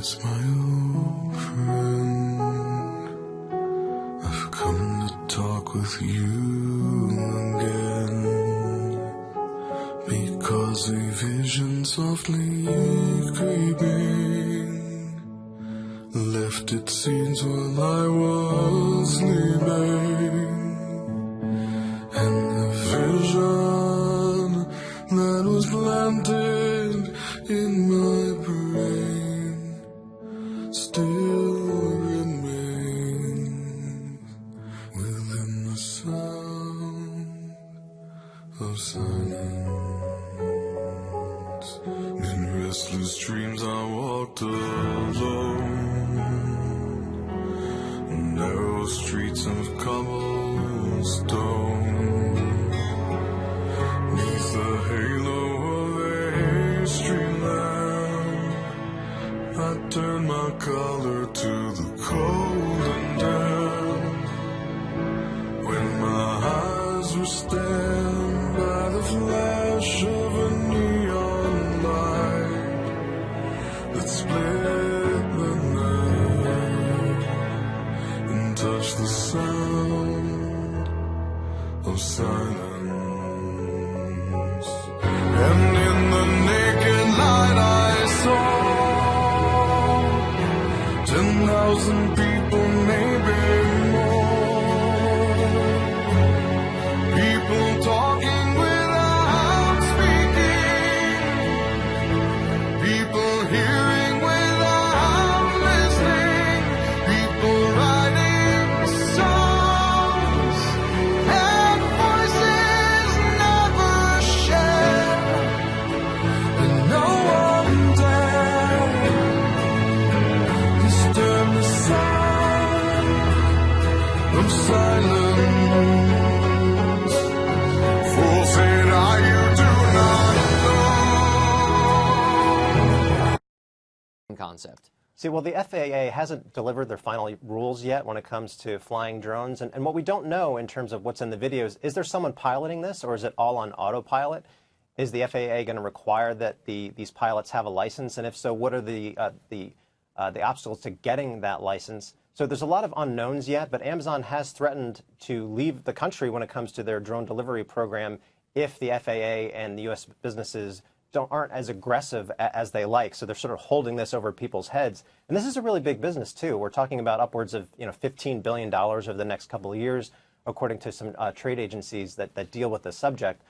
It's my old friend. I've come to talk with you again, because a vision softly creeping left its seeds while I was sleeping, and the vision that was planted in my brain still remains within the sound of silence. In restless dreams I walked alone, narrow streets of cobblestone, neath the halo of a street lamp. I turned my collar to the cold and damp, when my eyes were stabbed by the flash of a neon light that split the night and touched the sound of silence. And in the naked light I saw 10,000 people, maybe more, people talking without speaking, people hearing without listening, people writing songs and voices never shared, and no one dared disturb the sound of silence. Fool said I, you do not know. Concept. See, well, the FAA hasn't delivered their final rules yet when it comes to flying drones, and what we don't know in terms of what's in the videos, is there someone piloting this, or is it all on autopilot? Is the FAA going to require that these pilots have a license, and if so, what are the obstacles to getting that license? So there's a lot of unknowns yet, but Amazon has threatened to leave the country when it comes to their drone delivery program if the FAA and the U.S. businesses aren't as aggressive as they like. So they're sort of holding this over people's heads. And this is a really big business, too. We're talking about upwards of $15 billion over the next couple of years, according to some trade agencies that deal with the subject.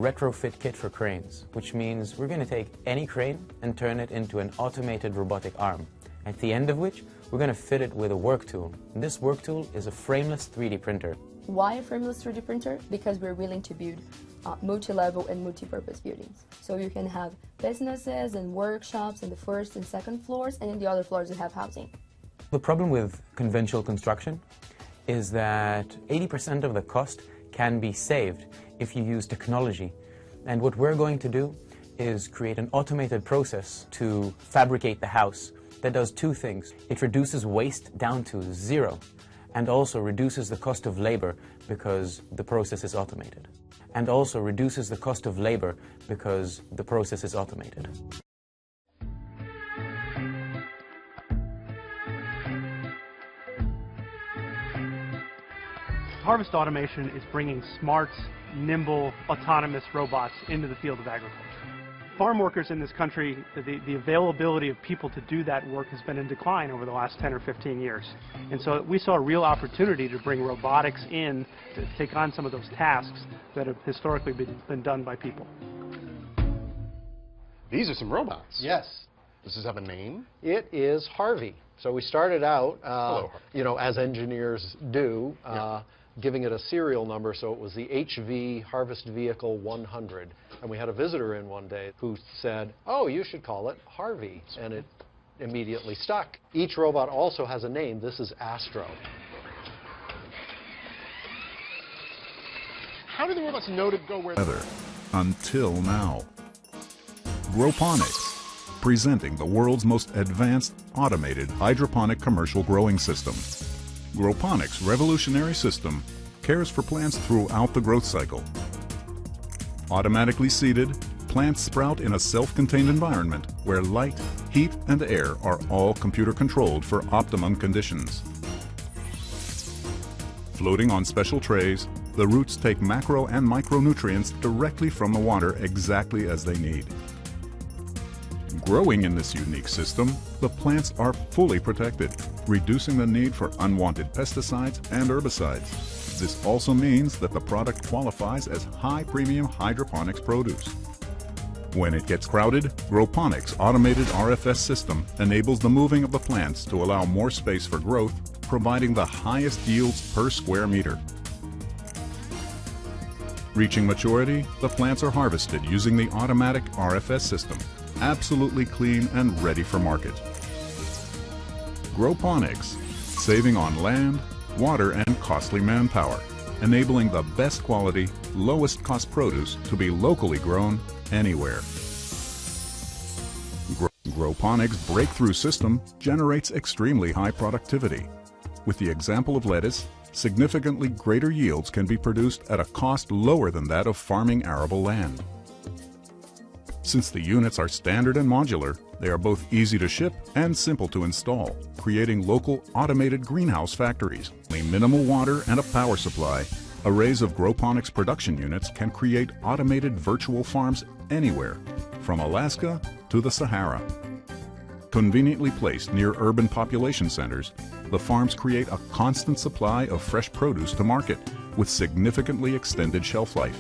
Retrofit kit for cranes, which means we're going to take any crane and turn it into an automated robotic arm, at the end of which we're going to fit it with a work tool. And this work tool is a frameless 3D printer. Why a frameless 3D printer? Because we're willing to build multi-level and multi-purpose buildings. So you can have businesses and workshops in the first and second floors, and in the other floors you have housing. The problem with conventional construction is that 80% of the cost can be saved if you use technology. And what we're going to do is create an automated process to fabricate the house that does two things. It reduces waste down to zero, and also reduces the cost of labor because the process is automated. And also reduces the cost of labor because the process is automated. Harvest automation is bringing smart, nimble, autonomous robots into the field of agriculture. Farm workers in this country, the availability of people to do that work has been in decline over the last 10 or 15 years. And so we saw a real opportunity to bring robotics in to take on some of those tasks that have historically been done by people. These are some robots. Yes. Does this have a name? It is Harvey. So we started out, Hello, Harvey. as engineers do, giving it a serial number, so it was the HV Harvest Vehicle 100. And we had a visitor in one day who said, oh, you should call it Harvey, and it immediately stuck. Each robot also has a name. This is Astro. How do the robots know to go where? Until now. Groponics, presenting the world's most advanced automated hydroponic commercial growing system. Groponics' revolutionary system cares for plants throughout the growth cycle. Automatically seeded, plants sprout in a self-contained environment where light, heat, and air are all computer-controlled for optimum conditions. Floating on special trays, the roots take macro and micronutrients directly from the water exactly as they need. Growing in this unique system, the plants are fully protected, reducing the need for unwanted pesticides and herbicides. This also means that the product qualifies as high-premium hydroponics produce. When it gets crowded, Groponics' automated RFS system enables the moving of the plants to allow more space for growth, providing the highest yields per square meter. Reaching maturity, the plants are harvested using the automatic RFS system, absolutely clean and ready for market. Groponics, saving on land, water, and costly manpower, enabling the best quality, lowest cost produce to be locally grown anywhere. Groponics' breakthrough system generates extremely high productivity. With the example of lettuce, significantly greater yields can be produced at a cost lower than that of farming arable land. Since the units are standard and modular, they are both easy to ship and simple to install, creating local automated greenhouse factories. With minimal water and a power supply, arrays of Groponics production units can create automated virtual farms anywhere, from Alaska to the Sahara. Conveniently placed near urban population centers, the farms create a constant supply of fresh produce to market with significantly extended shelf life.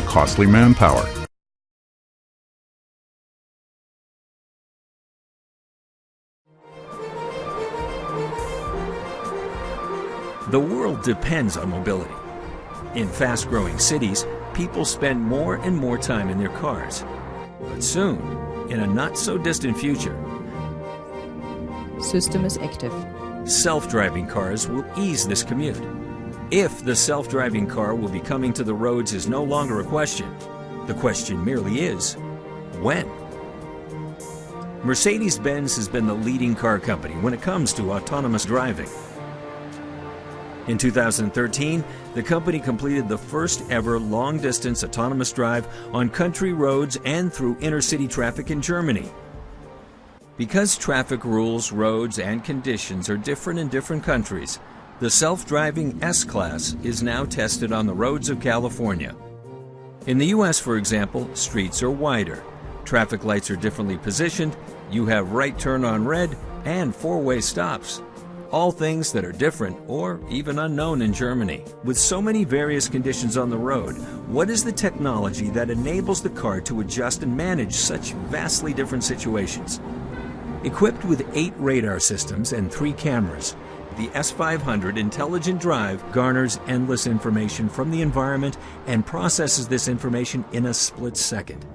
Costly manpower. The world depends on mobility. In fast-growing cities, people spend more and more time in their cars. But soon, in a not-so-distant future, System is active. self-driving cars will ease this commute. If the self-driving car will be coming to the roads is no longer a question. The question merely is, when? Mercedes-Benz has been the leading car company when it comes to autonomous driving. In 2013, the company completed the first ever long-distance autonomous drive on country roads and through inner-city traffic in Germany. Because traffic rules, roads, and conditions are different in different countries, the self-driving S-Class is now tested on the roads of California. In the U.S., for example, streets are wider, traffic lights are differently positioned, you have right turn on red, and four-way stops. All things that are different or even unknown in Germany. With so many various conditions on the road, what is the technology that enables the car to adjust and manage such vastly different situations? Equipped with 8 radar systems and 3 cameras, the S500 Intelligent Drive garners endless information from the environment and processes this information in a split second.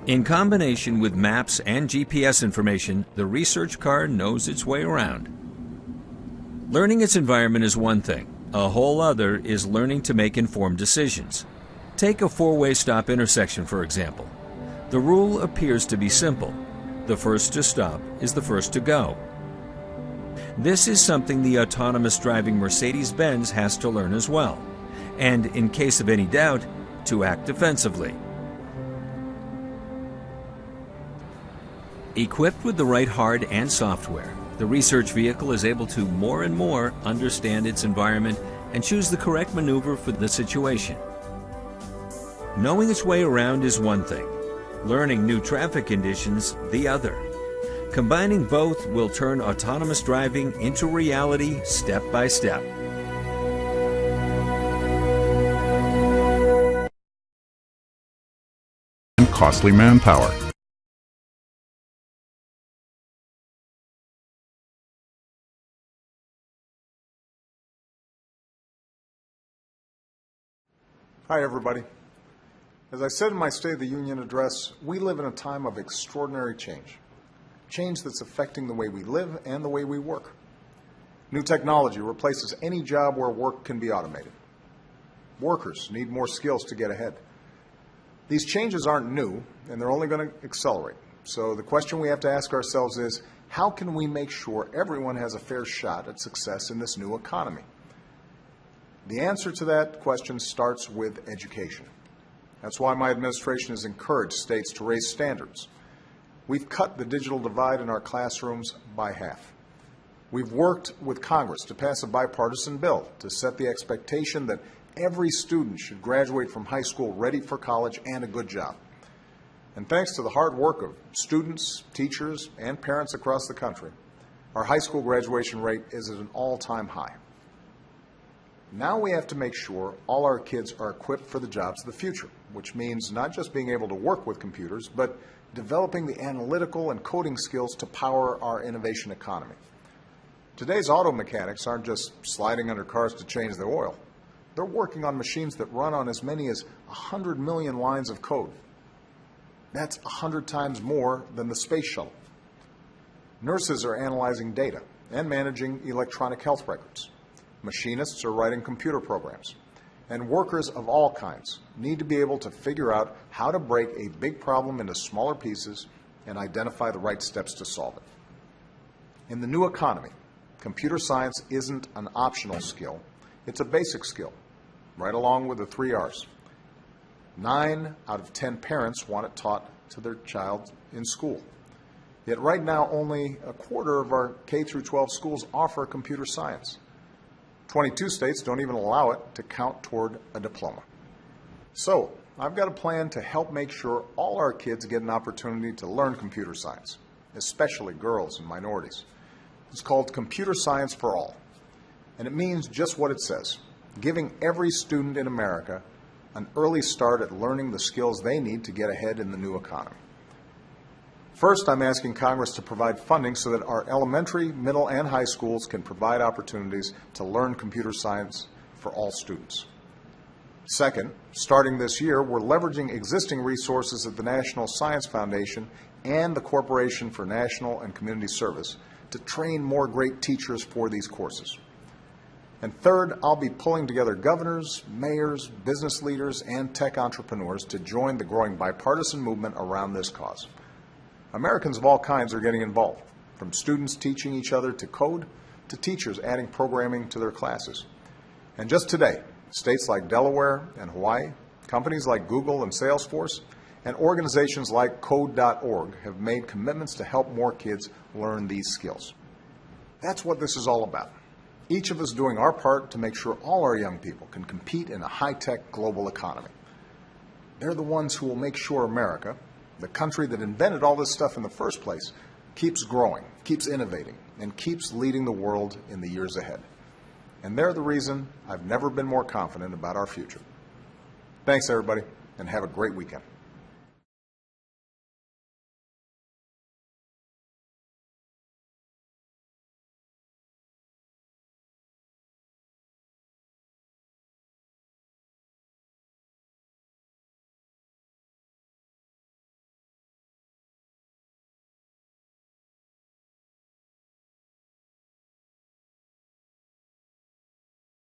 In combination with maps and GPS information, the research car knows its way around. Learning its environment is one thing. A whole other is learning to make informed decisions. Take a 4-way stop intersection, for example. The rule appears to be simple. The first to stop is the first to go. This is something the autonomous driving Mercedes-Benz has to learn as well, and in case of any doubt, to act defensively. Equipped with the right hard and software, the research vehicle is able to more and more understand its environment and choose the correct maneuver for the situation. Knowing its way around is one thing, learning new traffic conditions the other. Combining both will turn autonomous driving into reality step by step. And costly manpower. Hi, everybody. As I said in my State of the Union address, we live in a time of extraordinary change. Change that's affecting the way we live and the way we work. New technology replaces any job where work can be automated. Workers need more skills to get ahead. These changes aren't new, and they're only going to accelerate. So the question we have to ask ourselves is, how can we make sure everyone has a fair shot at success in this new economy? The answer to that question starts with education. That's why my administration has encouraged states to raise standards. We've cut the digital divide in our classrooms by half. We've worked with Congress to pass a bipartisan bill to set the expectation that every student should graduate from high school ready for college and a good job. And thanks to the hard work of students, teachers, and parents across the country, our high school graduation rate is at an all-time high. Now we have to make sure all our kids are equipped for the jobs of the future, which means not just being able to work with computers, but developing the analytical and coding skills to power our innovation economy. Today's auto mechanics aren't just sliding under cars to change the oil. They're working on machines that run on as many as 100 million lines of code. That's 100 times more than the space shuttle. Nurses are analyzing data and managing electronic health records. Machinists are writing computer programs. And workers of all kinds need to be able to figure out how to break a big problem into smaller pieces and identify the right steps to solve it. In the new economy, computer science isn't an optional skill. It's a basic skill, right along with the 3 R's. 9 out of 10 parents want it taught to their child in school. Yet right now, only a quarter of our K-12 schools offer computer science. 22 states don't even allow it to count toward a diploma. So, I've got a plan to help make sure all our kids get an opportunity to learn computer science, especially girls and minorities. It's called Computer Science for All, and it means just what it says, giving every student in America an early start at learning the skills they need to get ahead in the new economy. First, I'm asking Congress to provide funding so that our elementary, middle, and high schools can provide opportunities to learn computer science for all students. Second, starting this year, we're leveraging existing resources at the National Science Foundation and the Corporation for National and Community Service to train more great teachers for these courses. And third, I'll be pulling together governors, mayors, business leaders, and tech entrepreneurs to join the growing bipartisan movement around this cause. Americans of all kinds are getting involved, from students teaching each other to code to teachers adding programming to their classes. And just today, states like Delaware and Hawaii, companies like Google and Salesforce, and organizations like Code.org have made commitments to help more kids learn these skills. That's what this is all about. Each of us doing our part to make sure all our young people can compete in a high-tech global economy. They're the ones who will make sure America, the country that invented all this stuff in the first place, keeps growing, keeps innovating, and keeps leading the world in the years ahead. And they're the reason I've never been more confident about our future. Thanks, everybody, and have a great weekend.